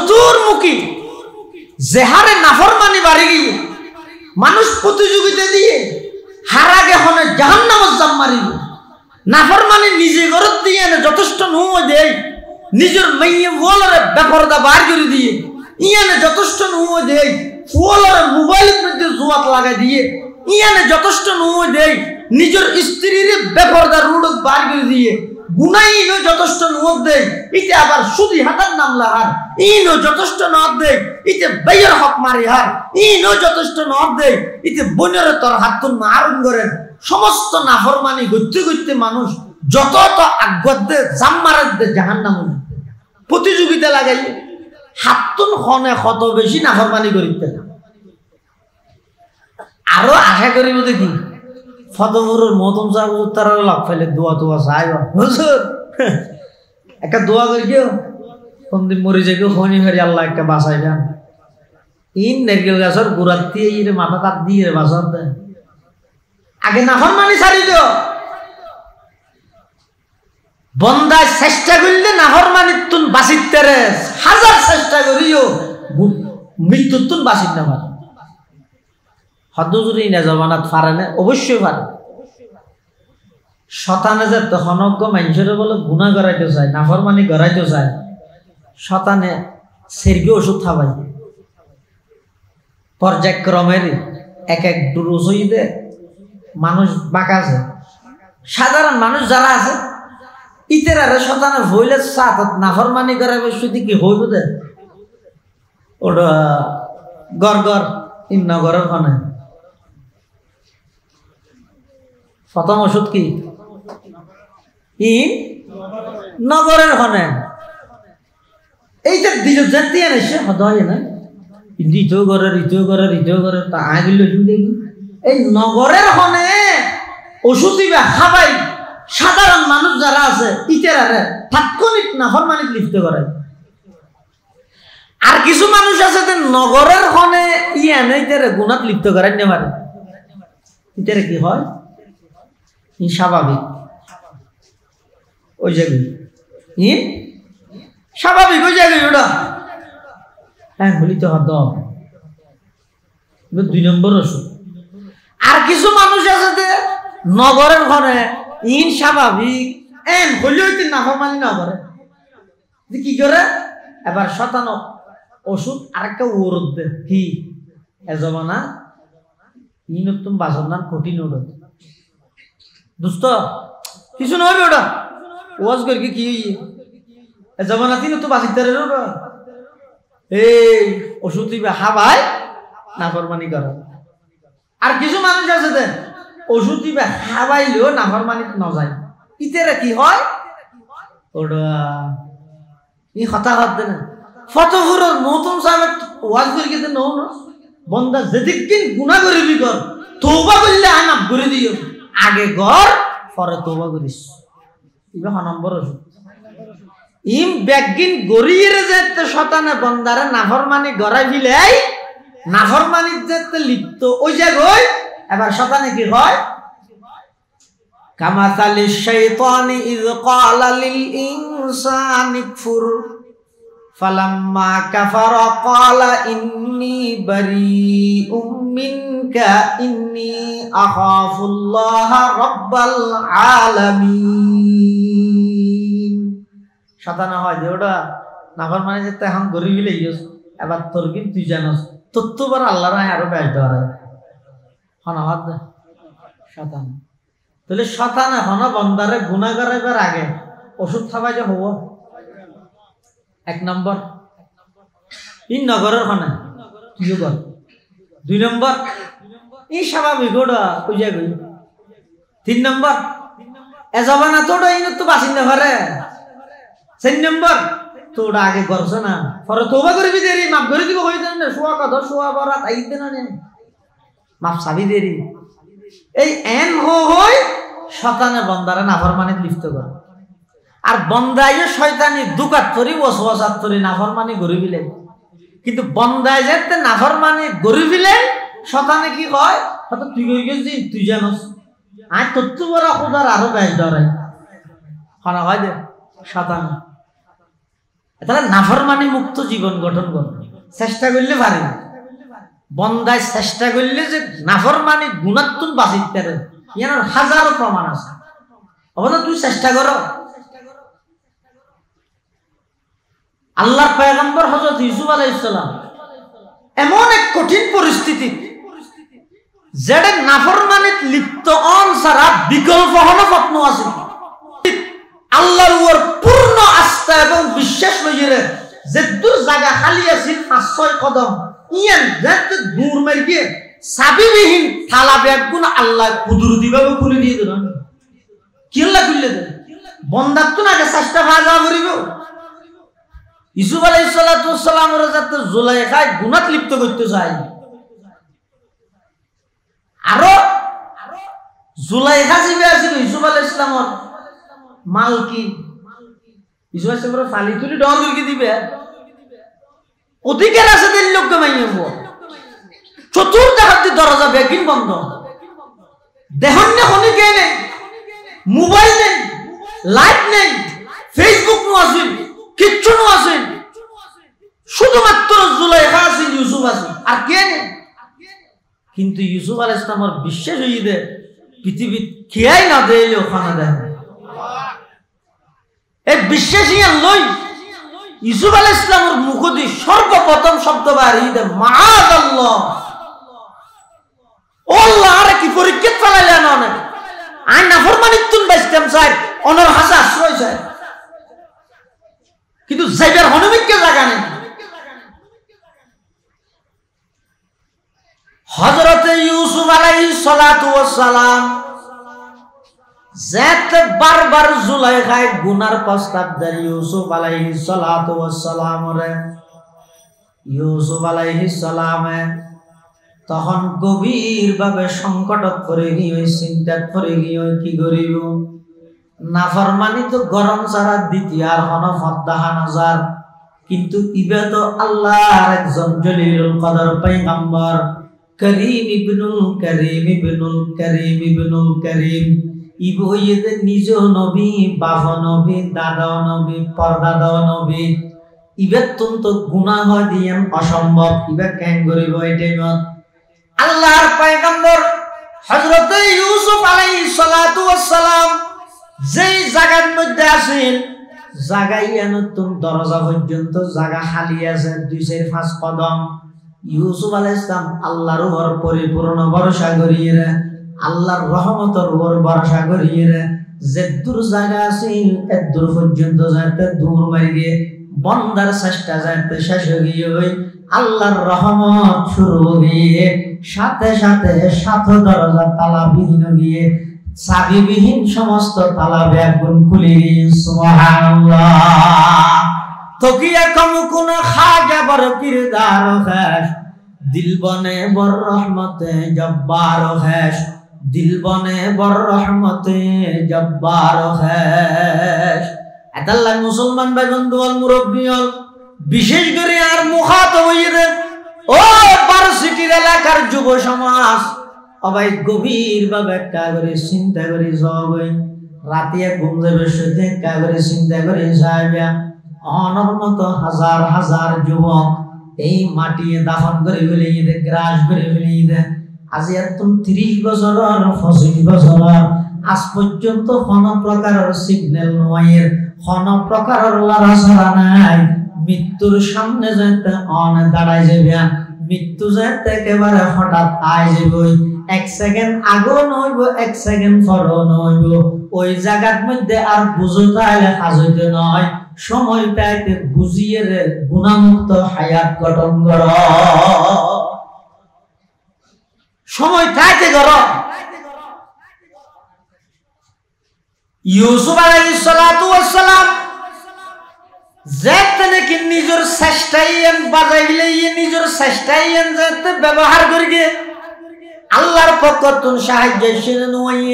চতুর্মুখী জেহারে নাফরমানি বাড়ি গিয়ে মানুষ প্রতিযোগিতা দিয়ে হারাগে হনে জাহান্নামত জাম মারিব নাফরমানি নিজে ঘরত দিয়ে যথেষ্ট নুয় দেয় নিজের মেয়ে ফুয়ালরে বেপরদা বার করে দিয়ে ইয়ানে যথেষ্ট নুয় দেয় ফুয়ালরে মোবাইলের মধ্যে জুয়াত লাগাই দিয়ে ইয়ানে যথেষ্ট নুয় দেয় নিজের স্ত্রীর বেপরদা রুডক বার করে দিয়ে গুনাইনো যথেষ্ট নদ দেয় ইতে আবার সুদি হাতার নাম লাহার ইনো যথেষ্ট নদ দেয় ইতে বেয়ের হক মারি হার ইনো যথেষ্ট নদ দেয় ইতে বনের তোর হাতুন মারুন করেন সমস্ত নাফরমানি গত্যে গত্যে মানুষ যত আগত দে জাম মারাত দে জাহান্নাম প্রতিযোগিতা লাগাই হাতুন খনে কত বেশি নাফরমানি করিতে আরো আশা করিব দেখি ফতমুরুর মতম সাহেব তারা লাভ ফেলে দোয়া দোয়া চাই হুজুর একটা দোয়া করি কেউ কোনদিন মরে যাই কেউ হনি হারি আল্লাহ একটা বাসাই দেন ইন নারকেল গাছের গোড়ার দিয়ে ইরে মাথা কাট দিয়ে বাসার দেন আগে নাফরমানি ছাড়ি দিও বন্দায় চেষ্টা করলে নাফরমানি তুন বাঁচিতে রে হাজার চেষ্টা করিও মৃত্যুর তুন বাঁচিত না পারে হদুজুরি না জবানাত পারে না অবশ্যই পারে শতানে যে তখনজ্ঞ মানুষের বলে গুণা করাইতে চায় নাফরমানি করাইতে চায় শতানে সেরগি ওষুধ খাবাই পর্যায়ক্রমের এক এক ডুরুসইদে মানুষ বাঁকা আছে সাধারণ মানুষ যারা আছে ইতেরারে শতানে হইলে সাত নাফরমানি করাবে শুধু কি হইব দে ওটা গড় গড় ইন্নগরের ওখানে প্রথম ওষুধ কি নগরের ওখানে এইটা দিল জানতে আনছে হদয় না দ্বিতীয় ঘরের তা আগিল দেখি এই নগরের ওখানে ওষুধ দিবা খাবাই সাধারণ মানুষ যারা আছে ইতেরারে তাৎক্ষণিক নাফরমানি লিপ্ত করায় আর কিছু মানুষ আছে যে নগরের ওখানে ইয়ানে ইতেরে গুণাত লিপ্ত করাই না পারে ইতেরে কি হয় স্বাভাবিক ওই জায়গায় স্বাভাবিক ওই জায়গায় ওটা হ্যাঁ বলি তো হদ 2 নম্বর ওষুধ আর কিছু মানুষ আছে যে নগরের ঘরে স্বাভাবিক এন হলেও নাফরমানি না করে কি করে এবার শতানো ওষুধ আরেকটা ওরদ দে কি এজমানা ইনতুম বাসন নাম কঠিন ওটা দোস্ত কিছু নয় ওটা ওয়াজ করি কি জমানা তিন তো বাসিতে রে ওটা এই ওষুধ দিবে হাবাই নাফরমানি করা আর কিছু মানুষ আছে দেন ওষুধ দিবে হাবাইলেও নাফরমানি না যায় ইতেরা কি হয় ওটা ই হতাহত দেন ফতহুরের মতন সাহেব ওয়াজ করি কিন্তু নও না বন্দা যেদিন গুনাহ করিবি কর তওবা করলে আনাপ করে দিও আগে গর পরে তওবা করিস ইবা নম্বর ওষুধ ইম ব্যাগিন গরিয়ের যেতে শতানে বন্দারে নাফরমানি গড়াই ফিলাই নাফরমানির যেতে লিপ্ত ওই জায়গায় এবার শতানে কি হয় কামাসালিশ শাইতানি ইয ক্বালা লিল ইনসানি কফুর ফালাম্মা কাফারা ক্বালা ইন্নী বারীউম মিনকা ইন্নী আখাফুল্লাহা রাব্বাল আলামিন শতানা হয় যে ওটা নাফরমানি যেতে এখন গরিবি লইছস এবার তোর কি তুই জানোস তত্ত্ববার আল্লাহর আরো বেশ ধরে হনাবাদ শতান তাহলে শতানা হন বন্দারে গুনাহ করাইবার আগে ওষুধ খাবাই যে হবো 1 নম্বর ইন নগরের হনে তুইও কর 2 নম্বর এই স্বাভাবিক ওটা বুঝা গই 3 নম্বর এ জবানা তোটা ইন তো বাসিন্দা পারে 4 নম্বর তোটা আগে করছ না পরে তওবা করবি দেরি মাফ করে দিব কই দেন না সোয়া কথা সোয়া বরাত আইতে না নে মাফ সাবি দেরি এই এন হই শয়তানে বান্দারে নাফরমানি লিপ্ত করে আর বন্দায় শয়তানি দুকাত করি ওয়াসওয়াসাত করি নাফরমানি গরিবিলে কিন্তু বন্দায় যেতে নাফরমানি গরিবিলে শয়তানে কি কয় হয়তো তুই কই গেছিস তুই জানোস আই তত্ত্ব বড় খোদার আরো বেশ ধরে খানা হয় দে শয়তান তাহলে নাফরমানি মুক্ত জীবন গঠন করবে চেষ্টা করলে পারি না বন্দায় চেষ্টা করলে যে নাফরমানি গুণাত্মক বাঁচিতে পারে ইয়ার হাজারো প্রমাণ আছে অবশ্য তুই চেষ্টা করো আল্লাহর পয়গম্বর হযরত ইউসুফ আলাইহিস সালাম এমন এক কঠিন পরিস্থিতি যেটা নাফরমানিত লিপ্ত অন ছাড়া বিকল্প হলো পত্ন আছে আল্লাহর উপর পূর্ণ আস্থা এবং বিশ্বাস লইরে যে দূর জায়গা খালি আছিল 5-6 কদম ইয়ান যেতে দূর মারি গিয়ে সাবিবিহীন থালা ব্যাগগুলো আল্লাহ কুদরতিভাবে খুলে দিয়ে দিলেন কি আল্লাহ খুলে দেন বন্দার তো আগে চেষ্টা ভাজা করিব ইউসুফ আলাইহিস সালামের যাতে জুলাইখায় গুনাত লিপ্ত করতে চায় আরো জুলাইখা জিবে আছিল ইউসুফ আলাইহিস সালামের মালকি ইউসুফ আলাইহিস সালামের ফালি তুলি ডর করে দিবে অধিকার আছে দিল লোককে মাইয়াব চতুর্দিকে দরজা বেগিন বন্ধ দেখুন না কোন কে নেই মোবাইল নেই লাইট নেই ফেসবুক নো আছে কিচ্ছু নো আছে শুধুমাত্র জুলাইখা আছে ইউসুফ আছে আর কে নেই কিন্তু ইউসুফ আলাইহিস সালামের বিশ্বাস হইছে পৃথিবী কেয়াই না দেইলে ওখানে দেয় এই বিশ্বাসিয়া লই ইউসুফ আলাইহিস সালামের মুখ দিয়ে সর্বপ্রথম শব্দ বার হইছে মাআযাল্লাহ আল্লাহ আরে কি পরীক্ষা চালাইলা না আই নাফরমানিত তুন বাইস্তাম চাই অনর হাসা আশ্রয় চাই কিন্তু যাইবার হনমিকে জায়গা নেই হযরত ইউসুফ আলাইহিস সালাতু ওয়াস সালাম যেতে বারবার জুলাইখায় গুনার প্রস্তাব দেয় ইউসুফ আলাইহিস সালাতু ওয়াস সালাম রে ইউসুফ আলাইহিস সালামে তখন গভীর ভাবে সংকটত পড়ে গিয়ে চিন্তাত পড়ে গিয়ে কি করিব নাফরমানি তো গরম ছাড়া দ্বিতীয় আর কোন ফদ্দাহা নজার কিন্তু ইবে তো আল্লাহর একজন জলিলুল কদর পয়গম্বর করিম ইবনুল করিম ইবনুল করিম ইবনুল করিম ইবো ইয়ে নিজ নবী বাপ নবী দাদা নবী পরদাদা নবী ইবে তো গুনাহ দিয়েন অসম্ভব ইবে কেন করিব এটাই মত আল্লাহর পয়গম্বর হযরত ইউসুফ আলাইহিস সালাতু ওয়াস সালাম যেই জায়গার মধ্যে আছেন জায়গায় নতুন দরজা পর্যন্ত জায়গা খালি আছে 2-5 কদম ইউসুফ আলাইহিস সালাম আল্লাহর উপর পরিপূর্ণ ভরসা করিয়ে আল্লাহর রহমতের উপর ভরসা করিয়ে যে দূর জায়গা আছেন এত দূর পর্যন্ত যাইতে দূর মারিয়ে বন্দার চেষ্টা যাইতে শেষ হয়ে গিয়ে আল্লাহর রহমত শুরু হয়ে সাথে সাথে 7 দরজা তালা বিহীন গিয়ে চাবিবিহীন সমস্ত তালা ব্যাগুন খুলে সুবহানাল্লাহ তকিয়া কম কোন খাজা বড় কিরদার খাস দিল বনে বড় রহমতে জব্বার খাস দিল বনে বড় রহমতে জব্বার খাস আল্লাহ মুসলমান ভাই বন্ধু আর মুরব্বী বিশেষ করে আর মুখাতব হইরে ও ভার্সিটির এলাকার যুব সমাজ সবাই গভীর ভাবে একটা করে চিন্তা করে সবাই রাতে ঘুম যাবে শুতে একটা করে চিন্তা করে যাইবা অনর মতো হাজার হাজার যুবক এই মাটি দাফন করে ফেলে ঈদে গ্রাস করে ফেলে ঈদে আজ এত 30 বছর 25 বছর আজ পর্যন্ত কোন প্রকারের সিগন্যাল নয় কোন প্রকারের লড়াছড়া নাই মৃত্যুর সামনে যেতে অন দাঁড়ায় যাবে মৃত্যু যেতে একেবারে হঠাৎ আয় যাবে 1 সেকেন্ড আগো নইব 1 সেকেন্ড পরও নইব ওই জায়গার মধ্যে আর বুঝো তাইলে কাজ হইতে নয় সময়টাতে বুঝিয়ে রে গুনাহমুক্ত হায়াত গঠন কর সময়টাতে কর ইউসুফ আলাইহিস সালাতু ওয়াস সালাম যেতে নাকি নিজের চেষ্টায়ন বাজাইলে নিজের চেষ্টায়ন যেতে ব্যবহার করিয়ে আল্লাহর পক্ষ থেকে সাহায্য শুনে নয়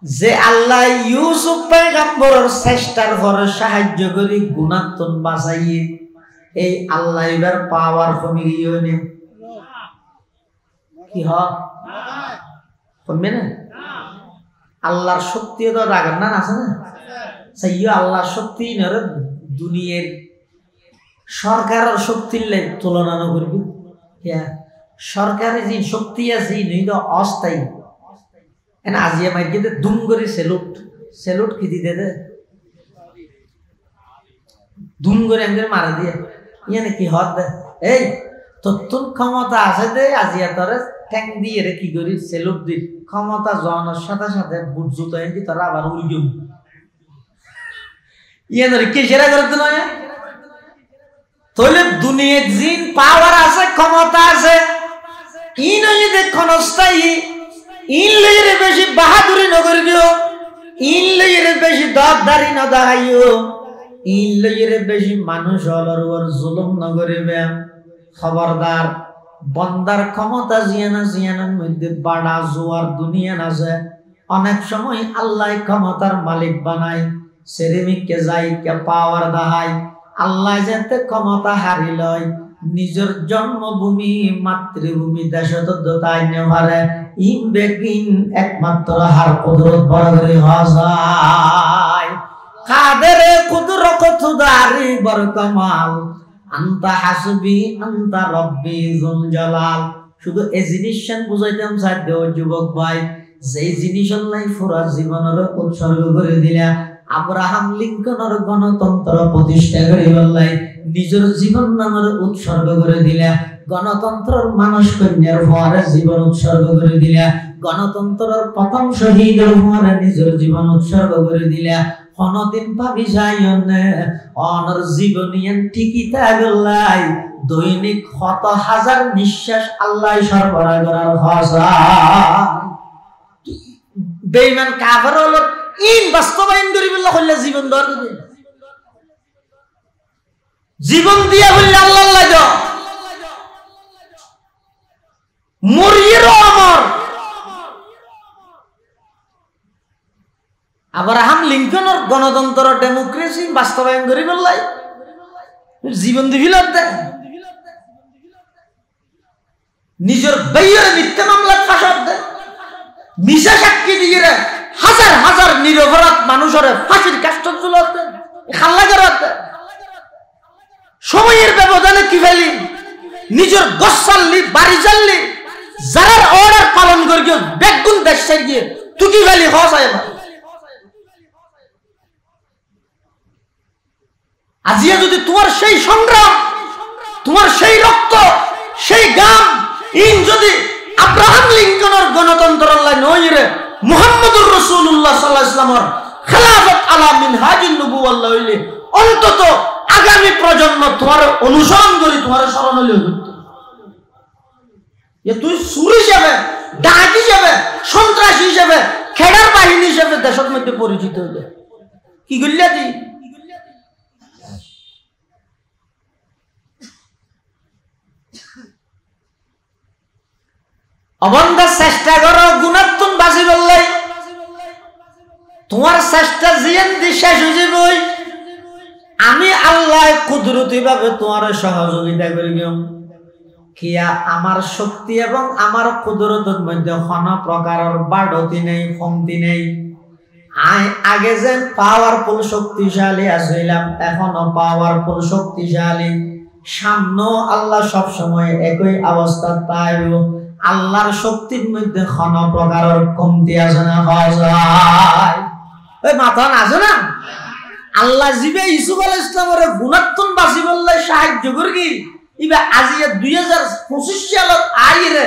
যে আল্লাহ ইউসুফ পয়গম্বরের চেষ্টার পরে সাহায্য করি গুনাহতন বাঁচাইয়ে এই আল্লাহ এবার পাওয়ার কমে গিয়ে নে কি হয় কমবে না আল্লাহর শক্তি তো রাগার না আছে না সেই আল্লাহর শক্তি নরে দুনিয়ার সরকারের শক্তির তুলনা করবি সরকারের যে শক্তি আছে অস্থায়ী আজিয়া মাইকে দুম করে সেলুট কি দিতে দে দুম করে এমনি মারা দিয়ে ইয়ানে কি হত দে এই তোর ক্ষমতা আছে দে আজিয়া তোরে ট্যাং দিয়ে রে কি করি সেলুট দি ক্ষমতা জনের সাথে সাথে বুট জুতো এনে তোরা আবার উল্টিও ইয়ানের কে সেরা করতে নয় তাহলে দুনিয়ার জিন পাওয়ার আছে ক্ষমতা আছে ইন যদি ক্ষণস্থায়ী ইন লইরে বেশি বাহাদুরি নগরিও ইন লইরে বেশি দরদারি ন দেখাইও ইন লইরে বেশি মানুষ হলর ওর জুলুম নগরিবে খবরদার বন্দার ক্ষমতা জিয়ানার মধ্যে বাড়া জোয়ার দুনিয়া আছে অনেক সময় আল্লাহ ক্ষমতার মালিক বানায় সেরেমিককে যাই কে পাওয়ার দাহাই আল্লাহ যাতে ক্ষমতা হারি লয় নিজের জন্মভূমি মাতৃভূমি দেশতাই নেওয়ারে ইন বেকিন একমাত্র হার কুদরত বড় করে হয় কাদের কুদরত খুদারি বড় কামাল আনতা হাসবি আনতা রব্বি যুল জালাল শুধু এই জিনিসটা বুঝাইতাম চাই দেও যুবক ভাই যেই জিনিস আল্লাহ পুরা জীবনের উৎসর্গ করে দিলা আব্রাহাম লিঙ্কনের গণতন্ত্র প্রতিষ্ঠা করে বললাই নিজের জীবন নামের উৎসর্গ করে দিলা গণতন্ত্রের মানুষ কন্যার পরে জীবন উৎসর্গ করে দিলা গণতন্ত্রের প্রথম শহীদের পরে নিজের জীবন উৎসর্গ করে দিলা কোনদিন ভাবি যাইনে অনর জীবনিয়ান ঠিকই থাকলাই দৈনিক কত হাজার নিঃশ্বাস আল্লাহ সরবরাহ করার ভাষা বেঈমান কাফের হলো ইন বাস্তবায়ন করি বললে হইলে জীবন দর দিবে জীবন দিয়া বললে আল্লাহ লাগে মরিয়েরও আমর আব্রাহাম লিঙ্কনের গণতন্ত্র ডেমোক্রেসি বাস্তবায়ন করি বললাই জীবন দিবিল নিজের বাইয়ের মিথ্যা মামলা ফাঁসার দেয় মিশা সাক্ষী দিয়ে হাজার হাজার নিরপরাধ মানুষের ফাঁসির কাষ্ট চুলাতে খাল্লা করাতে সময়ের ব্যবধানে কি ফেলি নিজের গছ চাললি বাড়ি চাললি যারা অর্ডার পালন করি বেগুন দেশ গিয়ে তুকি ফেলি হসায় আজিয়া যদি তোমার সেই সংগ্রাম তোমার সেই রক্ত সেই গাম ইন যদি আব্রাহাম লিঙ্কনের গণতন্ত্র নয় রে মুহাম্মদুর রাসূলুল্লাহ সাল্লাল্লাহু আলাইহি ওয়াসাল্লামের খেলাফত আলা মিনহাজুন নবুওয়াল্লাহ হইলে অন্তত আগামী প্রজন্ম তোমার অনুসরণ করি তোমার স্মরণ হইলে যে তুই সুর হিসেবে ডাক হিসেবে সন্ত্রাসী হিসেবে খেলার বাহিনী হিসেবে দেশের মধ্যে পরিচিত হইলে কি করলে তুই অবন্ধ চেষ্টা করো গুণাত্মন বাজি বললাই তোমার চেষ্টা জিয়ান দি শেষ হয়ে যাবই আমি আল্লাহ কুদরতি ভাবে তোমার সহযোগিতা করি কিয়া আমার শক্তি এবং আমার কুদরতের মধ্যে কোনো প্রকারের বাড়তি নেই কমতি নেই আগে যেন পাওয়ারফুল শক্তিশালী আসিলাম এখনো পাওয়ারফুল শক্তিশালী সামনেও আল্লাহ সব সময় একই অবস্থা পাইব আল্লাহর শক্তির মধ্যে কোনো প্রকারের কমতি আছে না ওই মাথা আছে না আল্লাহ জিবে ইউসুফ আলাইহিস ইসলামের গুণাত্মন বাসি বললে সাহায্য করি ইবা আজিয়া 2025 সালত আইরে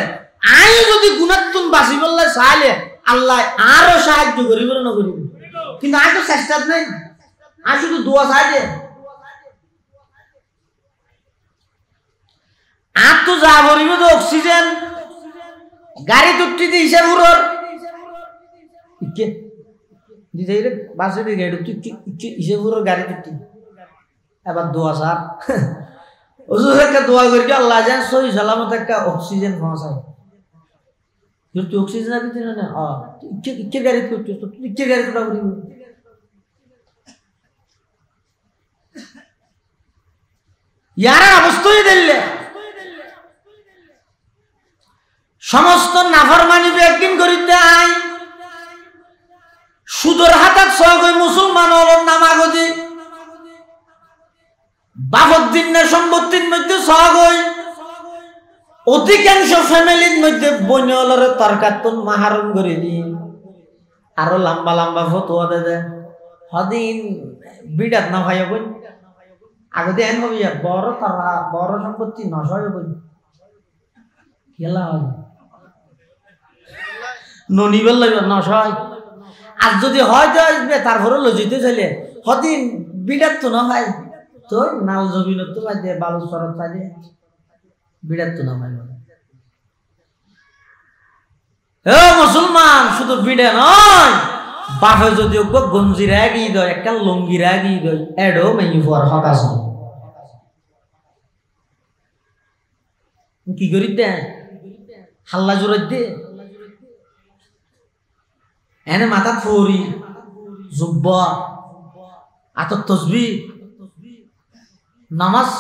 আই যদি গুণাত্মন বাসি বললে চাইলে আল্লাহ আরো সাহায্য করিব না করিব কিন্তু আই তো চেষ্টা নাই আই শুধু দোয়া চাই দে আর তো যা বলিব তো অক্সিজেন গাড়ি তুটি দি হিসাব উড়র ইকে দিদাই রে বাসে দি গাড়ি তুটি হিসাব উড়র গাড়ি তুটি এবার দোয়া স্যার ওজুর একটা দোয়া করি আল্লাহ জান সহি সালামত একটা অক্সিজেন পৌঁছায় তুই অক্সিজেন আবি দিন না ইকে গাড়ি তুটি তো ইকে গাড়ি তুটা করিব ইয়ার অবস্থাই দিলে সমস্ত নাফরমানি একদিন করিতে আই সুদর হাতাত সহগই মুসলমান হল নামাগদি বাপর দিন না সম্পত্তির মধ্যে সহগ হই অধিকাংশ ফ্যামিলির মধ্যে বইনলরে তরকাতুন মাহারুম করে দিন আরো লম্বা লম্বা ফতোয়া দে হদিন বিড়াত না ভাই বই আগতে এন হবি বড় তারা বড় সম্পত্তি নশয় বই খেলা হয় ননিবেল লাগবে নশয় আর যদি হয় তো আসবে তারপরে লজিতে চলে হদিন বিড়াত তো না ভাই তোর নাল জমিন তো পাই দে বালু সরত পাই দে বিড়াত তো না ভাই মুসলমান শুধু বিড়ে নয় বাপে যদি গঞ্জি রাগি দেয় একটা লঙ্গি রাগি দেয় এডো মেয়ে পর হক আছে কি করি দে হাল্লা জোর দে এনে মাথা ফুরি জুব্ব আতর তসবি নামাজ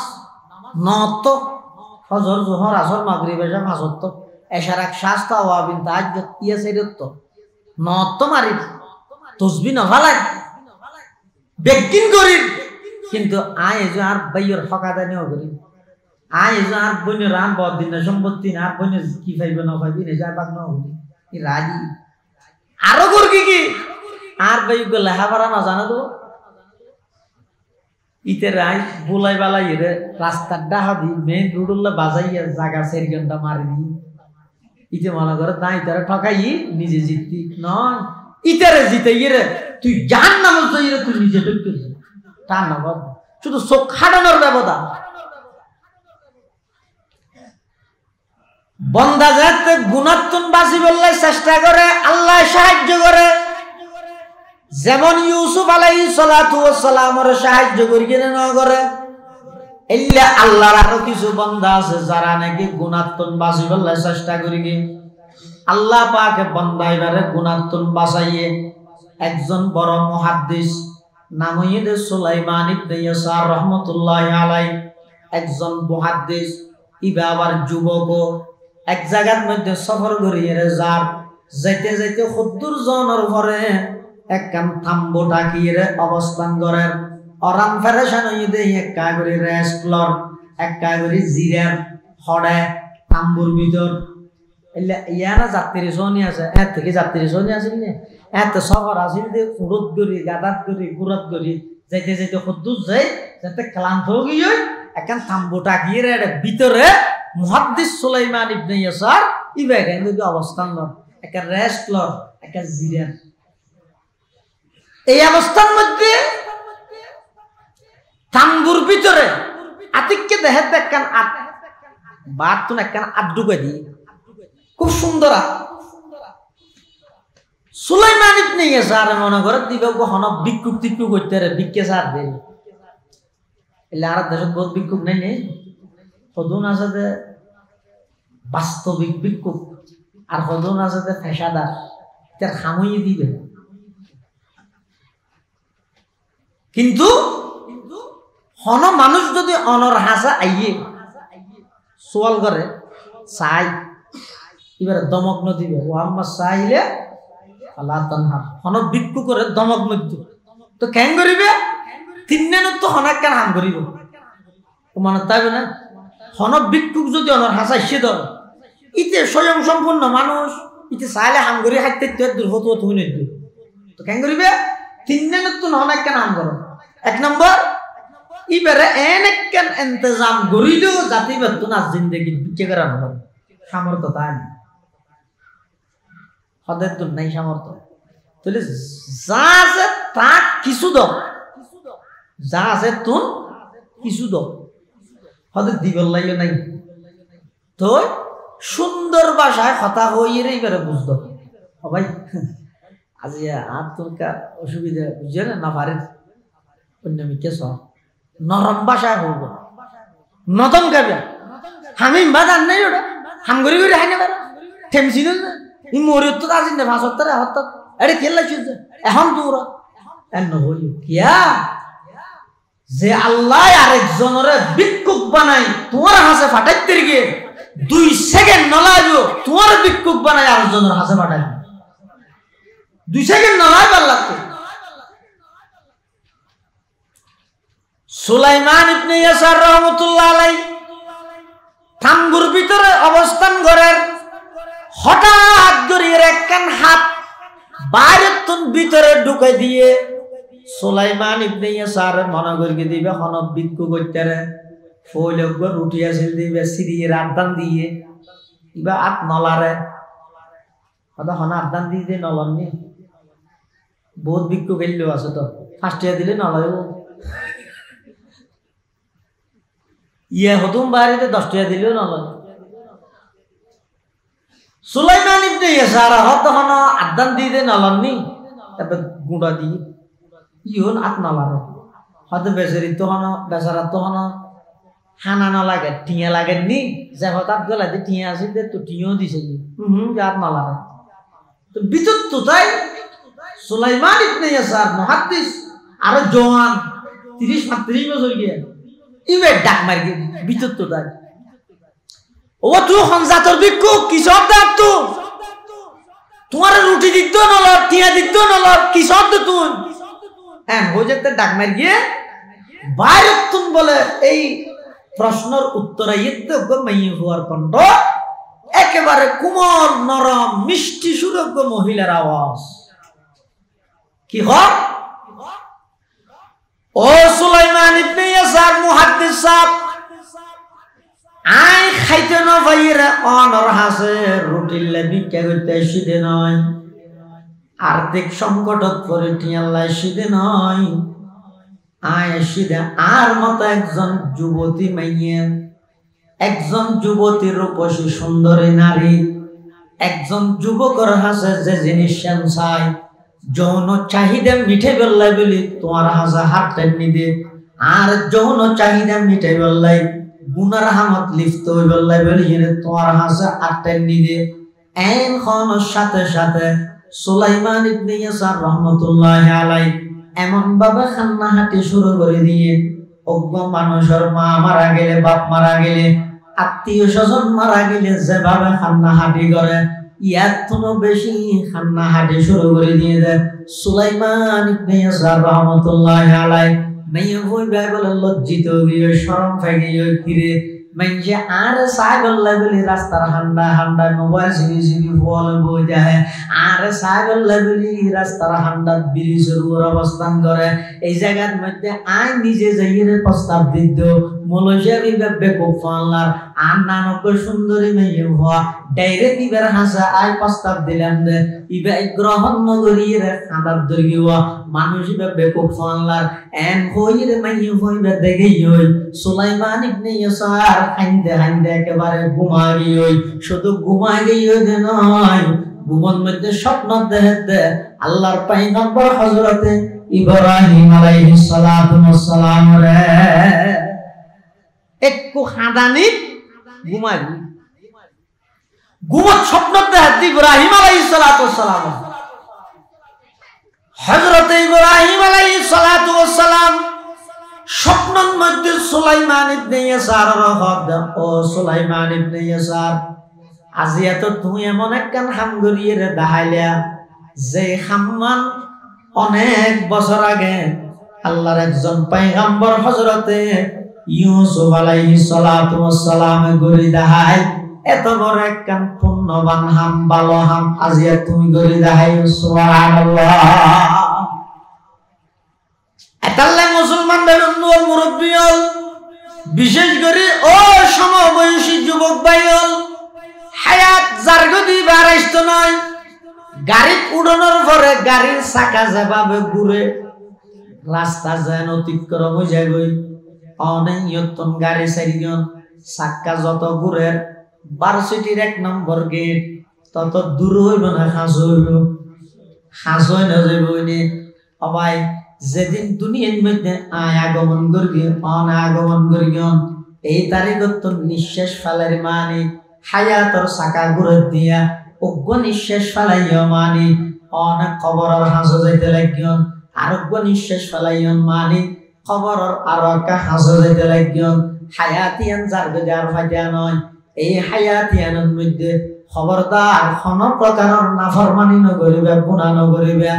নত ফজর জোহর আসর মাগরিব এশা ফাজত এশার এক শাস্তা ওয়াবিন তাহাজ্জুদ ইয়া সাইরত নত মারি তসবি না ভালাই বেকিন করি কিন্তু আয় যে আর বাইয়ের হকাদা নেও করি আয় যে আর বইনে রান বদ দিন সম্পত্তি না আর বইনে কি পাইবে না পাইবি না যায় বাগ না হবি কি রাজি আরো কর কি আর বাই লেখাপড়া না জানা তো ইতে রাই বুলাই বালাই রে রাস্তার ডাহা দি মেইন রোডুল্লা বাজাইয়া জায়গা 4 ঘন্টা মারি দি ইতে মনে করে না ইতারে ঠকাই নিজে জিততি নয় ইতারে জিতে রে তুই জাহান্নাম তুই রে তুই নিজে ঢুকতে তা না বাবা শুধু চোখ খাটানোর ব্যবস্থা বন্দা যাতে গুণাত্মন বাসি বললে চেষ্টা করে আল্লাহ সাহায্য করে যেমন ইউসুফ আলাইহিস সালাতু ওয়াস সালামের সাহায্য করি কেন না করে ইল্লা আল্লাহর আরো কিছু বান্দা আছে যারা নাকি গুণাত্মন বাসি বললে চেষ্টা করি কি আল্লাহ পাকে বান্দাইবারে গুণাত্মন বাসাইয়ে একজন বড় মুহাদ্দিস নাম হইছে সুলাইমান ইবনে ইয়াসার রাহমাতুল্লাহি আলাইহি একজন মুহাদ্দিস ইবা আবার যুবক এক জায়গার মধ্যে সফর করিয়ে যার যাইতে যাইতে খুদ্দুর জনের পরে একখান থাম্বো ডাকিয়ে অবস্থান করেন অরাম ফেরেশান হইয়ে দেই এক কাগরি রেস্ট লর এক কাগরি জিরার হড়ে থাম্বুর ভিতর এলে ইয়ারা যাত্রী শনি আছে এত থেকে যাত্রী শনি আছে না এত সফর আসিল দে উড়ত করি গাদাত করি গুরত করি যাইতে যাইতে খুদ্দুর যাই যাতে ক্লান্ত হয়ে গিয়ে একখান থাম্বো ডাকিয়ে ভিতরে মুহাদ্দিস সুলাইমান ইবনে ইয়াসার ইবাইকে যদি অবস্থান লর একটা রেস্ট লর একটা জিরার এই অবস্থার মধ্যে থাম্বুর ভিতরে আতিককে দেহে একখান বাদ তুন একখান আড্ডুকে দি খুব সুন্দর সুলাইমান ইবনে ইয়াসার মনে করে দিবে হন বিক্ষুক টিক্ষুক করতে রে বিক্ষে সার দে এলে আর দেশত বহুত বিক্ষুক নাই নেই সদুন আছে যে বাস্তবিক বিক্ষুক আর সদুন আছে যে পেশাদার তার খামুই দিবে কিন্তু হন মানুষ যদি অনর হাসা আইয়ে সোয়াল করে চাই এবারে দমক নদিবে ও আমার চাইলে আল্লাহ তানহার হন বিক্ষু করে দমক নদি তো কেন করিবে তিনজনের তো হন কেন হাম করিব মানে তাই না হন বিক্ষুক যদি অনর হাসা সে দল ইতে স্বয়ং সম্পূর্ণ মানুষ ইতে চাইলে হাম করি হাইতে দুর্ভত হইনে তো কেন করিবে তিনজনের তো হন কেন হাম করো এক নম্বর ইবারে এনেকেন ইন্তজাম করিলেও জাতি ব্যর্থ না জিন্দগি বিচ্ছে করা নয় সামর্থ্য তাই হদের তো নাই সামর্থ্য তাহলে যা আছে তা কিছু দাও যা আছে তুন কিছু দাও হদের দিবল লাগে নাই তো সুন্দর ভাষায় কথা হইয়ে এবারে বুঝতো ভাই আজি আর তোর অসুবিধা বুঝছে না পারে নরম ভাষায় হইব নতন গাবে আমি বাজার নেই ওটা হাম করি করি হাই না পারো ঠেমছিল না ই মরিয়ত তো আসিন না 75 70 আরে খেলা চলছে এখন দূর এন হইল কিয়া যে আল্লাহ আরেকজনের ভিক্ষুক বানাই তোমার হাসে ফাটাইতে গিয়ে 2 সেকেন্ড না লাগবে তোমার ভিক্ষুক বানাই আরেকজনের হাসে ফাটাই 2 সেকেন্ড না লাগবে লাগতো সুলাইমান ইবনে ইয়াসার রাহমাতুল্লাহ আলাইহি থাম্বুর ভিতরে অবস্থান করেন। হঠাৎ করে একখান হাত বাইরের তুন ভিতরে ঢুকে দিয়ে সুলাইমান ইবনে ইয়াসার মনে করিয়ে দিবে হন ভিক্ষু করতে ফৈলজ্ঞ রুটি আসিল দিবে সিরিয়ে রাতদান দিয়ে ইবা আত নলারে হন আদান দিয়ে নলননি বহুত ভিক্ষু গেলেও আছে তো 5 টাকা দিলে নলয় ইয়ে হতুম বাড়িতে 10 টাকা দিলেও নলয়। সুলাইমান ইবনে ইয়াসার হতহন আদান দিয়ে নলননি তারপর গুঁড়া দিয়ে ইহন আত নলারে হয়তো বেচারি তো হন বেচারা তো হন হানা না লাগে টিয়া লাগেন নি যে হঠাৎ গলাতে টিয়া আছে তো টিয়াও দিছে আত নলারে তো বিদ্যুৎ তো তাই সুলাইমান ইবনে ইয়াসার মুহাদ্দিস আর জওয়ান 30-35 বছর গিয়ে ইবে ডাক মার গিয়ে বিদ্যুৎ তো তাই ও তুই হনজাতর ভিক্ষু কি সব দাঁত তো তোমার রুটি দিত নল টিয়া দিত নল কি সব তো তুই হ্যাঁ হয়ে যেতে ডাক মার গিয়ে বাইরে তুম বলে এই প্রশ্নের উত্তরে ইদ্যোগ্য মাইয়ে হওয়ার কণ্ঠ একেবারে কোমল নরম মিষ্টি সুরজ্ঞ মহিলার আওয়াজ কি হয় ও সুলাইমান ইবনে ইয়াসার মুহাদ্দিস সাহেব আই খাইতে না ভাইরা অনর হাসে রুটির ভিক্ষা করতে সিদে নয় আর্থিক সংকটত পড়ে টিয়াল্লাই সিদে নয় আয় সিদে আর মতো একজন যুবতী মাইয়া একজন যুবতীর রূপসী সুন্দরী নারী একজন যুবকর হাসে যে জিনিস চাই যৌন চাহিদা মিঠে বেল্লাই বলি তোমার হাসা হাত টেনে দে আর যৌন চাহিদা মিঠে বেল্লাই গুনার হামত লিপ্ত হই বেল্লাই বলি তোমার হাসা হাত টেনে দে এখন সাথে সাথে সুলাইমান ইবনে ইয়াসার রাহমাতুল্লাহি আলাইহি এমন ভাবে কান্না হাঁটি শুরু করে দিয়ে অজ্ঞ মানুষের মা মারা গেলে বাপ মারা গেলে আত্মীয় স্বজন মারা গেলে যেভাবে কান্না হাঁটি করে ইয়ার থেকে বেশি কান্না হাঁটি শুরু করে দিয়ে দেয় সুলাইমান ইবনে ইয়াসার রাহমাতুল্লাহি আলাইহি মেয়ে হই বলে লজ্জিত হয়ে শরম ফেগে ফিরে মানে আর সাইবল্লা বলি রাস্তার হান্ডা হান্ডা মোবাইল সিবি ফল বই যায় আর সাইবল্লা বলি রাস্তার হান্ডা ব্রিজের উপর অবস্থান করে এই জায়গার মধ্যে আই নিজে যাইয়ে প্রস্তাব দিত মলজিয়া বিবে খুব ফানলার আর নানক সুন্দরী মেয়ে হওয়া ডাইরেক্ট ইবার হাসা আই প্রস্তাব দিলাম দে ইবে গ্রহণ নগরীর খাদার দর্গিয়া মানুষ ইবে খুব ফানলার এন হইরে মেয়ে হইবে দেখেই হই সুলাইমান ইবনে ইয়াসার হাইন্দে হাইন্দে একেবারে ঘুমা গিয়ে শুধু ঘুমা গিয়ে নয় ঘুমন মধ্যে স্বপ্ন দেখতে আল্লাহর পয়গম্বর হযরতে ইব্রাহিম আলাইহিস সালাতু ওয়াস সালাম রে একটু খাদানি ঘুমা ঘুমত স্বপ্ন দেখতে ইব্রাহিম আলাইহিস সালাতু ওয়াস সালাম হযরতে ইব্রাহিম আলাইহিস সালাতু ওয়াস সালাম স্বপ্নের মধ্যে সুলাইমান ইবনে ইয়াসার রহদ ও সুলাইমান ইবনে ইয়াসার আজিয়া তো তুমি এমন একখান হাম গড়িয়ে দেখাইলা যে হাম্মান অনেক বছর আগে আল্লাহর একজন পয়গম্বর হযরতে ইউসুফ আলাইহিস সালাতু ওয়াস সালাম গড়ি দেখাই এত বড় একখান পুণ্যবান হাম ভালো হাম আজিয়া তুমি গড়ি দেখাই সুবহানাল্লাহ। এতাল্লা মুসলমান বেরুন্নুল মুরব্বিয়ল বিশেষ করে ও সমবয়সী যুবক ভাইয়ল হায়াত জারগদি বারাইস্ত নয় গাড়ি উড়ানোর পরে গাড়ির চাকা যেভাবে ঘুরে রাস্তা যেন অতিক্রম হয়ে যায় গই অনেক ইয়তন গাড়ি চারিজন চাকা যত ঘুরে ভার্সিটির 1 নম্বর গেট তত দূর হইব না হাঁস হইব হাঁস হয় না যাইব অবাই যেদিন দুনিয়ার মধ্যে আয় আগমন করি আগমন করি এই তারিখত তো নিঃশ্বাস ফেলার মানে হায়াতর চাকা ঘুরে দিয়া অজ্ঞ নিঃশ্বাস ফেলাইও মানে অনেক খবরের হাঁস যাইতে লাগিয়ন আরোগ্য নিঃশ্বাস ফেলাইয়ন মানে খবরের আর একটা হাঁস যাইতে লাগিয়ন হায়াতিয়ান যার বেজার ফাইয়া নয় এই হায়াতিয়ানের মধ্যে খবরদার কোন প্রকার নাফরমানি নগরিবে, গুনাহ নগরিবে।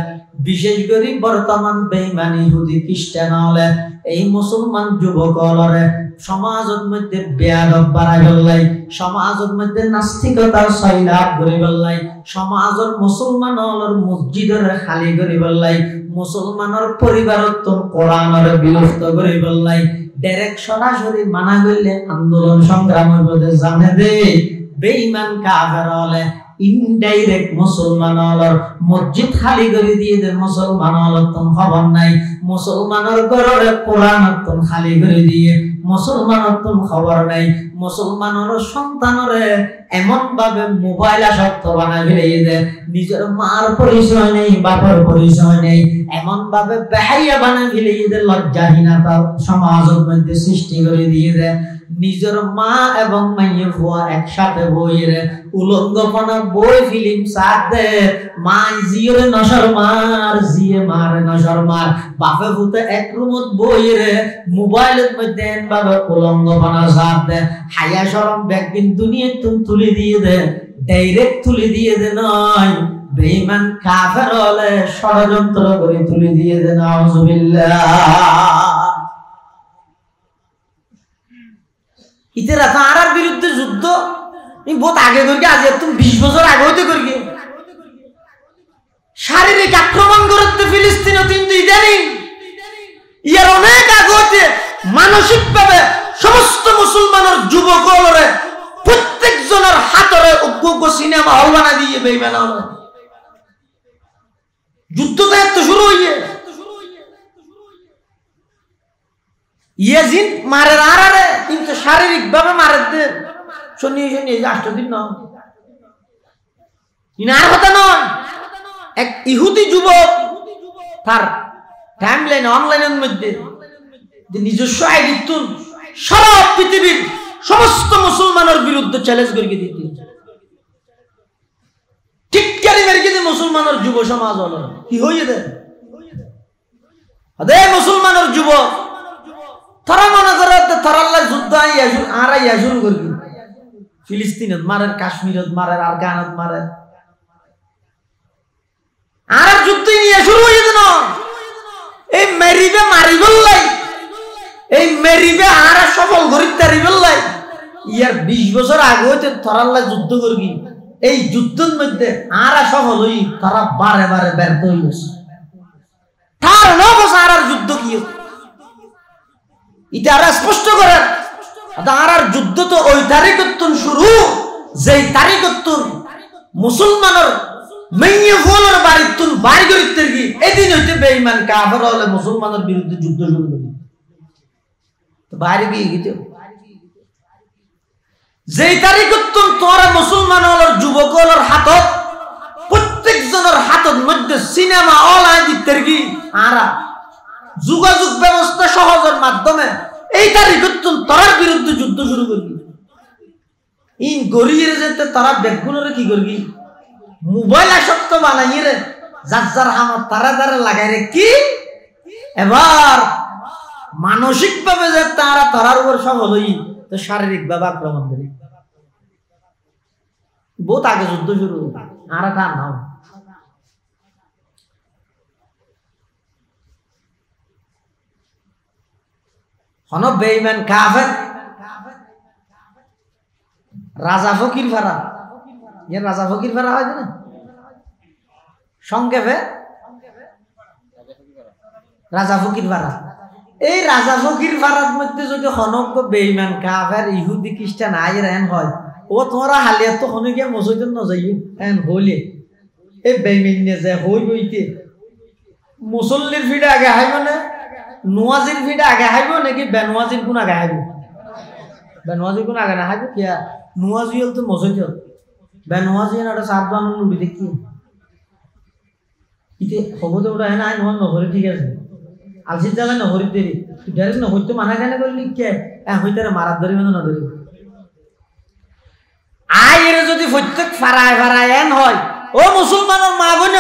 বিশেষ করে বর্তমান বেঈমান ইহুদি খ্রিস্টান হলে এই মুসলমান যুবক হলরে সমাজের মধ্যে বেয়াদব বাড়াই ফেললাই, সমাজের মধ্যে নাস্তিকতার সৈলাভ করে ফেললাই, সমাজের মুসলমান হলর মসজিদের খালি করে ফেললাই, মুসলমানের পরিবারত্ব কোরআনের বিলুপ্ত করে ফেললাই। ডাইরেক্ট সরাসরি মানা করলে আন্দোলন সংগ্রামের মধ্যে জানে দে বেঈমান কাফের হলে ইনডাইরেক্ট মুসলমান হলর মসজিদ খালি করে দিয়ে দে, মুসলমান হলর তো খবর নাই, মুসলমানের ঘরে কোরআন তো খালি করে দিয়ে মুসলমানের তো খবর নাই, মুসলমানের সন্তানরে এমন ভাবে মোবাইল আসক্ত বানাই ফেলে দে, নিজের মার পরিচয় নেই, বাবার পরিচয় নেই, এমন ভাবে বেহাইয়া বানাই ফেলে দে, লজ্জাহীনতা সমাজের মধ্যে সৃষ্টি করে দিয়ে দে। নিজের মা এবং মাইয়ে ফুয়া একসাথে বইরে উলঙ্গপনা বই ফিল্ম সাথ দে, মা জিওরে নশর মার, জিয়ে মারে নশর মার, বাপে ফুতে এক রুমত বইরে মোবাইলের মধ্যে বাবা উলঙ্গপনা সাথ দে। হায়া শরম ব্যাগবিন দুনিয়া তুমি তুলে দিয়ে দে, ডাইরেক্ট তুলে দিয়ে দে নয়, বেঈমান কাফের হলে ষড়যন্ত্র করে তুলে দিয়ে দে। নাউযুবিল্লাহ। ইতেরা তারার বিরুদ্ধে যুদ্ধ বহুত আগে করি, আজ তুমি 20 বছর আগে হইতে করি শারীরিক আক্রমণ করতে ফিলিস্তিন, কিন্তু ইদানিং ইয়ার অনেক আগে হইতে মানসিক ভাবে সমস্ত মুসলমানের যুবকরে প্রত্যেক জনের হাতরে উগ্র সিনেমা হল বানা দিয়ে বেঈমান হল। যুদ্ধ তো এত শুরু হইয়ে ইয়াজিন মারে আরারে, কিন্তু শারীরিক ভাবে মারে দে। শুনিয়ে শুনিয়ে 8 দিন না ইনার কথা নয়। এক ইহুদি যুবক তার টাইমলাইন অনলাইনের মধ্যে যে নিজস্ব আইডি তুল সারা পৃথিবীর সমস্ত মুসলমানের বিরুদ্ধে চ্যালেঞ্জ করে দিতে, ঠিক কারি মেরে দিয়ে মুসলমানের যুব সমাজ হলো কি হইয়ে দে আদে মুসলমানের যুবক তারা মনে করে তারাল্লাহ যুদ্ধ আইয়া শুরু করবি, ফিলিস্তিনত মারের, কাশ্মীরত মারের, আফগানত মারের, আর যুদ্ধই নিয়ে শুরু হয়ে যেন এই মেরিবে মারি বললাই, এই মেরিবে আর সফল গরিব তারি বললাই। ইয়ার 20 বছর আগে হইতে তারাল্লাহ যুদ্ধ করবি, এই যুদ্ধের মধ্যে আর সফল হই তারা বারে বারে ব্যর্থ হয়ে গেছে। তার নবস আর যুদ্ধ কি এটা আর স্পষ্ট করেন। আর যুদ্ধ তো ওই তারিখত্তন শুরু যেই তারিখত্তন মুসলমানের মেয়ে ফোনের বাড়িত্তন বাড়ি গরিতের কি এদিন হইতে বেঈমান কাফের হলে মুসলমানের বিরুদ্ধে যুদ্ধ শুরু করে বাইরে গিয়ে গেছে। যেই তারিখত্তন তোরা মুসলমান হলের যুবক হলের হাতত প্রত্যেক জনের হাতত মধ্যে সিনেমা অনলাইন দিতে কি আর যোগাযোগ ব্যবস্থা সহজের মাধ্যমে এই তারিখত্তন তোরার বিরুদ্ধে যুদ্ধ শুরু করবি। ইন গড়িয়ে যেতে তারা বেগুনের কি করবি মোবাইল আসক্ত বানাইয়ে রে যার যার আমার তারা তারা লাগাই রে কি এবার মানসিক ভাবে যে তারা তারার উপর সফল হই তো শারীরিক ভাবে আক্রমণ করি। বহুত আগে যুদ্ধ শুরু আর তা নাও হন বেঈমান কাফের রাজা ফকির ফারা, ইয়ার রাজা ফকির ফারা হয় না সংক্ষেপে রাজা ফকির ফারা। এই রাজা ফকির ফারার মধ্যে যদি হনক বেঈমান কাফের ইহুদি খ্রিস্টান আইর এন হয় ও তোমরা হালিয়া তো হনে গিয়ে মসজিদ ন যাই এন হইলে এই বেঈমান নিয়ে যায় হই বইতে মুসল্লির ফিডে আগে হাইব না নোয়াজির ফিডে আগে হাইব নাকি বেনওয়াজির কোন আগে হাইব? বেনওয়াজির কোন আগে না হাইব কিয়া নোয়াজি হল তো মসজিদ বেনওয়াজি একটা সাত বানানো লুড়ি দেখি ইতে খবর ওটা হ্যাঁ নাই নোয়ার নহরে ঠিক আছে আলসির জায়গায় নহরি দেরি তুই ডাইরেক্ট নহরি তো মানা কেন করলি কে হইতে মারার ধরি মানে না ধরি আয়ের যদি প্রত্যেক ফারায় ফারায় এন হয় ও মুসলমানের মা বোন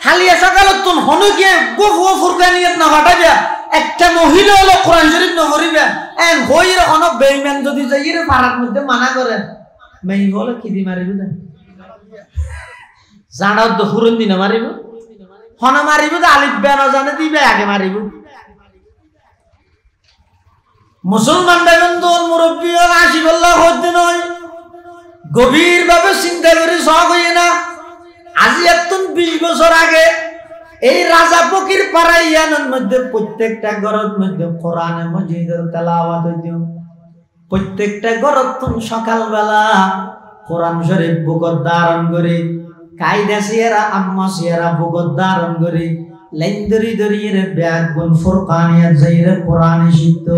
হালিয়া সকালত তুন হনু গিয়ে গোফ ফুরকানিয়ত না হটাবে একটা মহিলা হলো কোরআন শরীফ না করিবে এন হইর অন বেঈমান যদি যাইরে ফারার মধ্যে মানা করে মেই বলে কি দি মারিবে জানাও তো ফুরন দিনে মারিব হন মারিব তো আলিফ বে না জানে দিবে আগে মারিব মুসলমান বেগন্ধ মুরব্বী আসি বললা হতে নয় গভীর ভাবে চিন্তা করে শখ হইয়ে না আজি একদম 20 বছর আগে এই রাজা ফকির পাড়া ইয়ানের মধ্যে প্রত্যেকটা ঘরের মধ্যে কোরআনে মজিদের তেলাওয়াত হইতো প্রত্যেকটা ঘরত সকালবেলা কোরআন শরীফ বুকত ধারণ করে কায়দা সিয়ারা আম্মা সিয়ারা বুকত ধারণ করে লাইন ধরি ধরিয়ে ব্যাগ গুন ফুরকানিয়াত যাইরে কোরআনে শিখত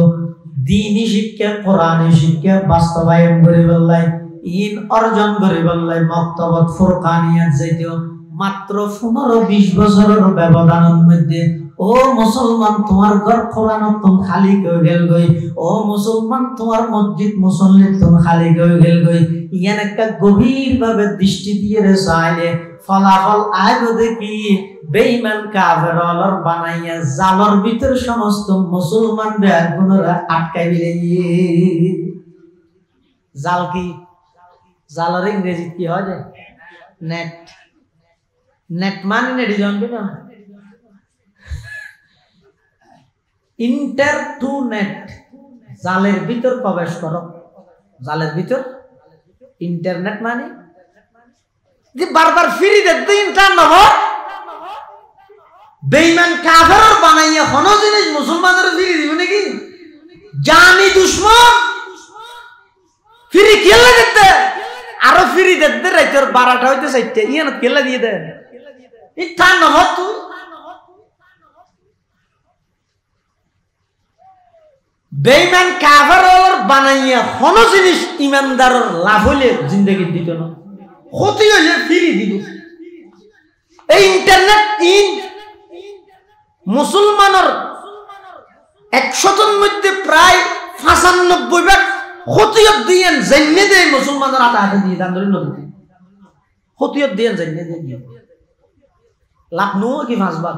দ্বীনি শিক্ষা কোরআনে শিক্ষা বাস্তবায়ন করে বললাই ইন অর্জন করে বললাই মক্তবত ফুরকানিয়াত যাইতো মাত্র 15-20 বছরের ব্যবধানের মধ্যে ও মুসলমান তোমার ঘর কোরআন তুম খালি হয়ে গেল গই ও মুসলমান তোমার মসজিদ মুসল্লি তুম খালি হয়ে গেল গই ইয়ান একটা গভীর ভাবে দৃষ্টি দিয়ে রে চাইলে ফলাফল আইবো দেখি বেঈমান কাফেরর বানাইয়া জালর ভিতর সমস্ত মুসলমান বেগুনরা আটকাই দিলে জাল কি জালর ইংরেজি কি হয় নেট নেট মানে নেট জানবে না ইন্টার টু নেট জালের ভিতর প্রবেশ করো জালের ভিতর ইন্টারনেট মানে যে বারবার ফিরি দেখতে ইন্টারনেট বেঈমান কাফের বানাইয়া কোন জিনিস মুসলমানদের ফিরি দিবে নাকি জানি দুশমন ফিরি খেলা দেখতে আরো ফিরি দেখতে রাইতের 12টা হইতে 4টা ইয়ান খেলা দিয়ে দেন ইটা নহত তুই বেঈমান কাফের বানাইয়া কোন জিনিস ইমানদারের লাভ হইলে জিন্দেগি দিত না ক্ষতি হইলে ফিরি দিল এই ইন্টারনেট মুসলমানের 100 মধ্যে প্রায় 95 ক্ষতিয়ত দিয়েন জেনে দেয় মুসলমানের হাতে দিয়ে দান ধরে নদী ক্ষতিয়ত দিয়েন জেনে দিয়ে লাভ নো কি 5 বার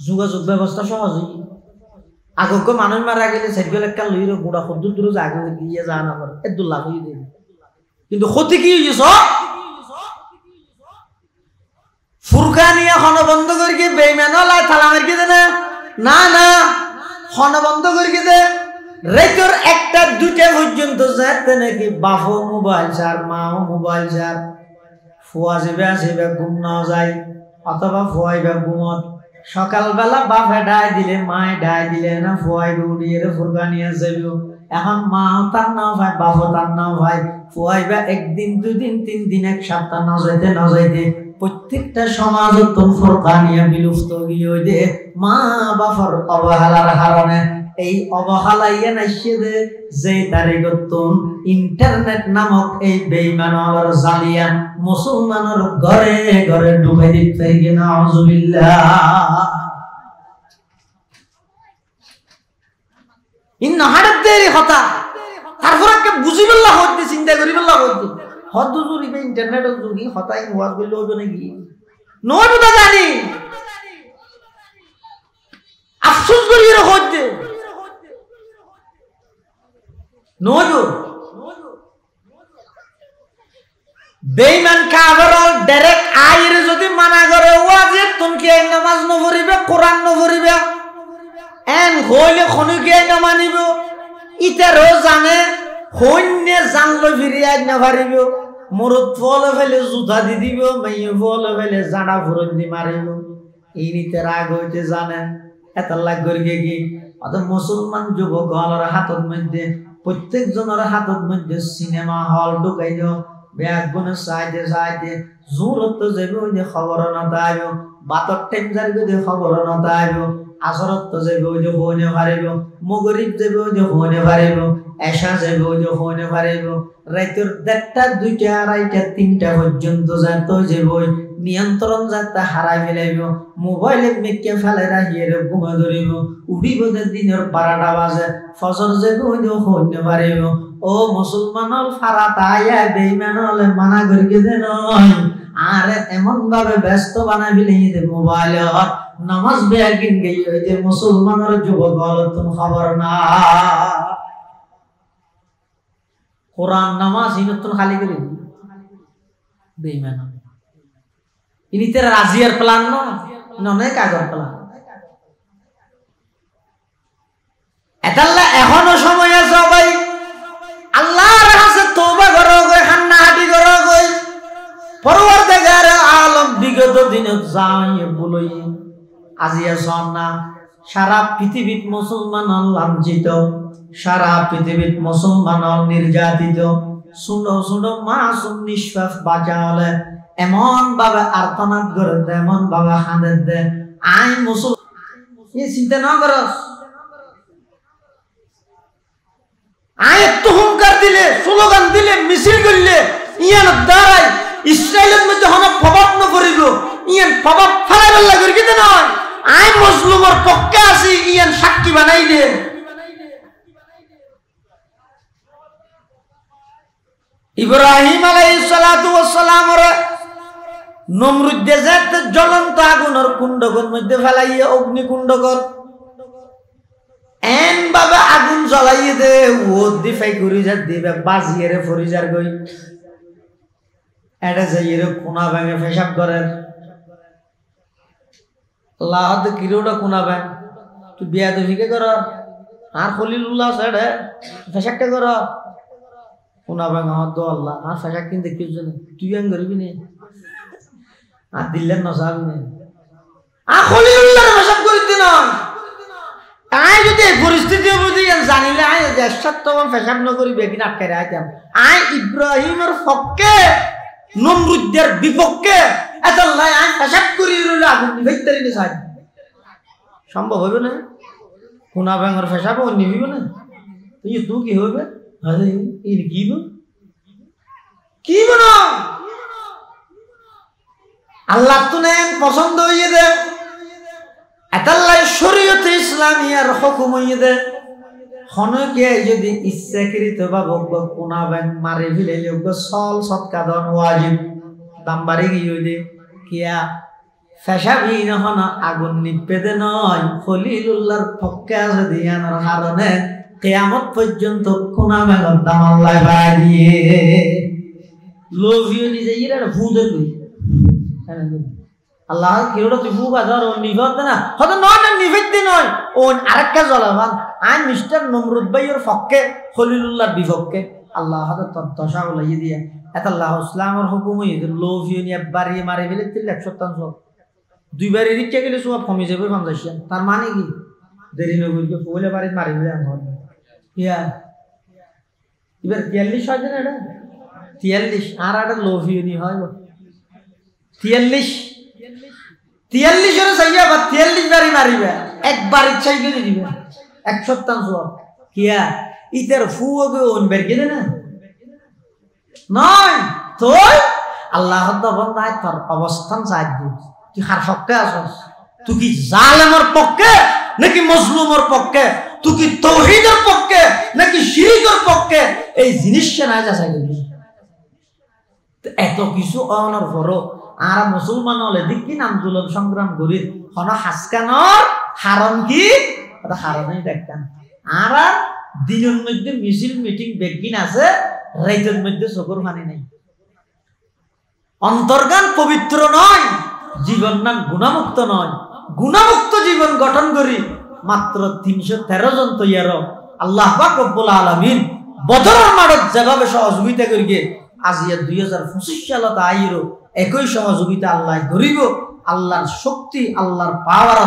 যোগাযোগ ব্যবস্থা সহজই আগকে মানুষ মারা গেলে সাইকেল একটা লইরে গোড়া কত দূর জায়গা গিয়ে যা না করে এত লাভ হয়ে দেবে কিন্তু ক্ষতি কি হইছে ফুরকানিয়া খন বন্ধ করে কি বেঈমান হলা তালা মারকে দে না না খন বন্ধ করে দে রেকর একটা দুটা পর্যন্ত যাতে নাকি বাপও মোবাইল চার মাও মোবাইল চার ফুয়া যাবে আসবে ঘুম না যায় অথবা ফুয়াইবা ঘুমত সকালবেলা বাপে ডাই দিলে মায় ডাই দিলে না ফুয়াই উড়িয়ে ফুরকানিয়া যাবে এখন মাও তার নাও ভাই বাপও তার নাও ভাই ফুয়াইবা একদিন দুদিন 3 দিন এক সপ্তাহ না যাইতে প্রত্যেকটা সমাজত ফুরকানিয়া বিলুপ্ত গিয়ে দে মা বাবার অবহেলার কারণে এই অবহেলাইয়া নাইছে দে যে তারিখতন ইন্টারনেট নামক এই বেঈমানর জালিয়া মুসলমানের ঘরে ঘরে ঢুকাই দিতে গিয়ে নাউজুবিল্লাহ ইন হাড়দের কথা তারপর একটা বুঝিবল্লাহ হইতে চিন্তা করিবল্লাহ হইতে হদ জুরিবে ইন্টারনেটের যুগি হতাই ওয়াজ করলে হবে নাকি নয় বুঝা জানি আফসোস করিয়ে হইতে নয় বেঈমান কাফের ডাইরেক্ট আইরে যদি মানা করে ওয়াজে তুমি কি নামাজ ন পড়িবে কোরআন ন পড়িবে এন হইলে খনি কি না মানিব ইতারও জানে হইনে জানলো ফিরিয়া না পারিব মরত ফলে ফেলে জুতা দি দিব মাইয়ে ফলে ফেলে জাড়া ফুরন দি মারিব ইনিতে রাগ হইতে জানেন এত লাগ করিয়ে কি অত মুসলমান যুবক হলের হাতের মধ্যে প্রত্যেক জনের হাতের মধ্যে সিনেমা হল ঢুকাই দিও ব্যাগ গুনে সাইডে সাইডে জোরত যাবে ওই যে খবর না তাইব বাতর টাইম যাবে যে খবর না তাইব আসরত যাবে ওই যে হইনে পারিব মগরিব যাবে ওই যে হইনে পারিব এশা যাবে ওই যে হইনে পারিব রাতের 1টা 2টা 2:30 3টা পর্যন্ত যাতে যাবে নিয়ন্ত্রণ যাতে হারাই ফেলাইব মোবাইলে মেকে ফেলে রাখিয়ে ঘুমা ধরিব উঠিব দিনের 12টা বাজে ফজর যাবে ওই যে হইনে পারিব ও মুসলমানল ফারাত আয়া বেঈমানল মানা করিকে দে নয় আর এমন ভাবে ব্যস্ত বানাই ফেলি দে মোবাইল নামাজ বেয়াকিন গই ওই যে মুসলমানের যুবক হল তুমি খবর না কোরআন নামাজ ইনতুন খালি করি বেঈমান ইনিতে রাজিয়ার প্ল্যান অনেক আগর প্ল্যান এটাল্লা এখনো সময় আছে ভাই আল্লাহর কাছে তওবা করো গই হান্নাহাটি করো গই পরওয়ারদিগার আলম বিগত দিনে যাই বলই আজিয়া সন্না সারা পৃথিবীত মুসলমান লাঞ্ছিত সারা পৃথিবীত মুসলমান নির্যাতিত শুনো শুনো মাসুম নিঃশ্বাস বাঁচালে এমন ভাবে আর্তনাদ করে দে এমন ভাবে হাঁদে দে আই মুসলমান চিন্তা না করস আয় তো হুঙ্কার দিলে স্লোগান দিলে মিছিল করলে ইয়ান দাঁড়াই ইসরায়েলের মধ্যে হন প্রভাব ন করিব ইয়ান প্রভাব ফেলাইবার লাগে কিন্তু নয় আয় মুসলিমের পক্ষে আছি ইয়ান সাক্ষী বানাই দে ইব্রাহিম আলাইহিস সালাতু ওয়াস সালাম নমরুদ দেশে জ্বলন্ত আগুনের কুণ্ডকর মধ্যে ফেলাইয়া অগ্নিকুণ্ডকর এন বাবা আগুন জ্বলাইয়ে দে ও দিফাই করি যা দিবে বাজিয়ে রে ফরিজার গই এটা যাইয়ে রে কোনা ভাঙে পেশাব করেন লাহদ কিরোটা কোনা ভাঙ তুই বিয়া তো ফিকে কর আর খলিলুল্লাহ সাড়ে পেশাবটা কর কোনা ভাঙ আমার দো আল্লাহ আর পেশাব কিনতে কিছু না তুই আং করবি নে আর দিল্লেন নসাবি নে আর খলিলুল্লাহ পেশাব করিতে না আই যদি পরিস্থিতি বুঝি জানিলে আই দেশত তখন পেশাব নকরি বেগিন আটকাই আইতাম আই ইব্রাহিমের পক্ষে নমরুদের বিপক্ষে এত লাই আই পেশাব করি রইল আগুন নিভাইতারি না সাই সম্ভব হবে না কোনা ভাঙর পেশাব ও নিভিব না তুই কি হবে আরে এই কি বনো আল্লাহ তো নেন পছন্দ হইয়ে দে এতাল্লাই শরীয়তে ইসলামিয়ার হুকুম হইয়ে দে হনকে যদি ইচ্ছাকৃত বা বক কোনা ব্যাং মারে ফেলে সল সৎকা দন ওয়াজিব দামবারে গিয়ে দে কিয়া ফেসাবি নহন আগুন নিপে দে নয় খলিলুল্লাহর পক্ষে আছে দিয়ানোর কারণে কিয়ামত পর্যন্ত কোনা ব্যাঙর দাম আল্লাহ বাড়াই দিয়ে লোভিও নিজে ইরা ভূদের লই আল্লাহ কিরোটা তুই ভূ বাজার ও নিভত না হয়তো নয় না নিভেদ নয় ও আরেকটা জ্বলাবান আই মিস্টার নমরুদ ভাইয়ের পক্ষে খলিলুল্লাহর বিপক্ষে আল্লাহ হাতে দশা বলাই দিয়ে এত আল্লাহ ইসলামের হুকুম হইয়ে লোভিও নিয়ে বাড়িয়ে মারি ফেলে 100 দুইবার এদিকে গেলে সব কমে যাবে 50 তার মানে কি দেরি নগরকে পলে বাড়ি মারি ফেলে ইয়া এবার 43 হয় না এটা 43 আর একটা লোভিও নি হয় 43 এর সাইয়া বা 43 বাড়ি মারিবে একবার ইচ্ছাই করে দিবে 100 কিয়া ইতার ফুওগে ওন বেরগে না নয় তো আল্লাহ বন্দায় তোর অবস্থান চাই দিই তুই হার পক্ষে আসস তুই কি জালেমের পক্ষে নাকি মজলুমের পক্ষে তুই কি তাওহীদের পক্ষে নাকি শিরকের পক্ষে এই জিনিসটা না যাচাই করবি এত কিছু অনর পরও আর মুসলমান হলে দিকি আন্দোলন সংগ্রাম করি হন হাসকানোর হারণ কি হারণই দেখতাম আর দিনের মধ্যে মিছিল মিটিং বেগিন আছে রাইতের মধ্যে চকুর পানি নাই অন্তর্গান পবিত্র নয় জীবন নাম গুণামুক্ত নয় গুণামুক্ত জীবন গঠন করি মাত্র 313 জন তৈয়ার আল্লাহ পাক রব্বুল আলামিন বদরের মাঠত যেভাবে সহযোগিতা করিগে আজিয়া 2025 সালত আইরো একই সহযোগিতা আল্লাহ করিব আল্লাহর শক্তি আল্লাহর পাওয়ার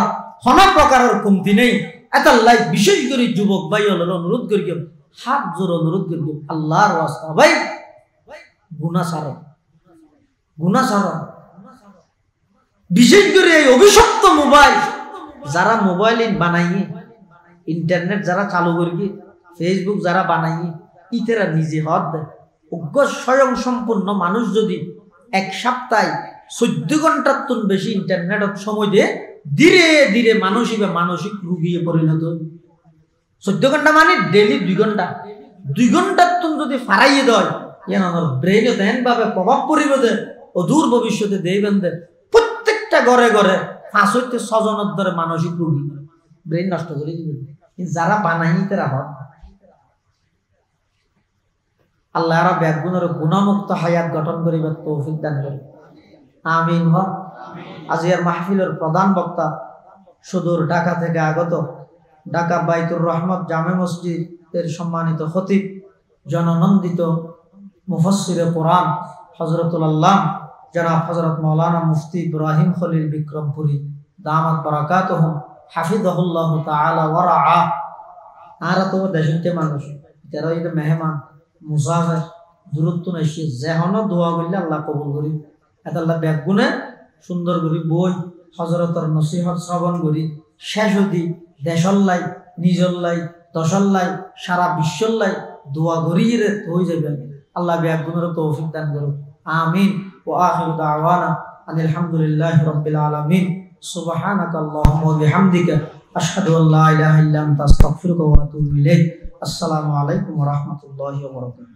কোন প্রকারের কমতি নেই এত আল্লাহ বিশেষ করে যুবক ভাই হল অনুরোধ করি হাত জোর অনুরোধ করি আল্লাহর ওয়াস্তা ভাই গুনাহ ছাড়ো বিশেষ করে এই অভিশপ্ত মোবাইল যারা মোবাইল বানাইয়ে ইন্টারনেট যারা চালু করি ফেসবুক যারা বানাইয়ে ইতেরা নিজে হদ দেয় অজ্ঞ স্বয়ং সম্পূর্ণ মানুষ যদি এক সপ্তাহে 14 ঘন্টার তুন বেশি ইন্টারনেটত সময় দিয়ে ধীরে ধীরে মানসিক রোগীয়ে পরিণত 14 ঘন্টা মানে ডেইলি 2 ঘন্টার তুন যদি ফারাইয়ে দেয় আমার ব্রেইনে দেন ভাবে প্রভাব পড়িবে দে অদূর ভবিষ্যতে দেবেন দে প্রত্যেকটা ঘরে ঘরে 5 হইতে 6 জনের ধরে মানসিক রোগী ব্রেইন নষ্ট করে দিবে যারা বানাই তারা হন আল্লাহ আরা ব্যাগুনের গুণামুক্ত হায়াত গঠন করিবার তৌফিক দান করি আমিন। আজিয়ার মাহফিলের প্রধান বক্তা সুদূর ঢাকা থেকে আগত ঢাকা বাইতুর রহমত জামে মসজিদের সম্মানিত খতিব জননন্দিত মুফাসসিরে কোরআন হযরতুল আল্লাহ জনাব হযরত মাওলানা মুফতি ইব্রাহিম খলিল বিক্রমপুরী দামাত বারাকাতুহুম হাফিজাহুল্লাহু তাআলা ওয়া রাআ। আর তো দেশতে মানুষ যারা এই মেহমান মুসাফির দূরত্ব নাইছে যেহন দোয়া করলে আল্লাহ কবুল করি। এত আল্লাহ ব্যাগুনে সুন্দর করি বই হযরতের নসিহত শ্রবণ করি শেষ হতি দেশল্লাই নিজল্লাই দশল্লাই সারা বিশ্বল্লাই দোয়া করিয়ে হয়ে যাবে। আল্লাহ ব্যাগুনের তৌফিক দান করুন আমিন। ওয়া আখিরু দাওয়ানা আনিল হামদুলিল্লাহি রাব্বিল আলামিন। সুবহানাকা আল্লাহুম্মা ওয়া বিহামদিকা আশহাদু আল্লা ইলাহা ইল্লা আনতা আস্তাগফিরুকা ওয়া আতুবু ইলাইক। আসসালামু আলাইকুম ওয়া রাহমাতুল্লাহি ওয়া বারাকাতুহু।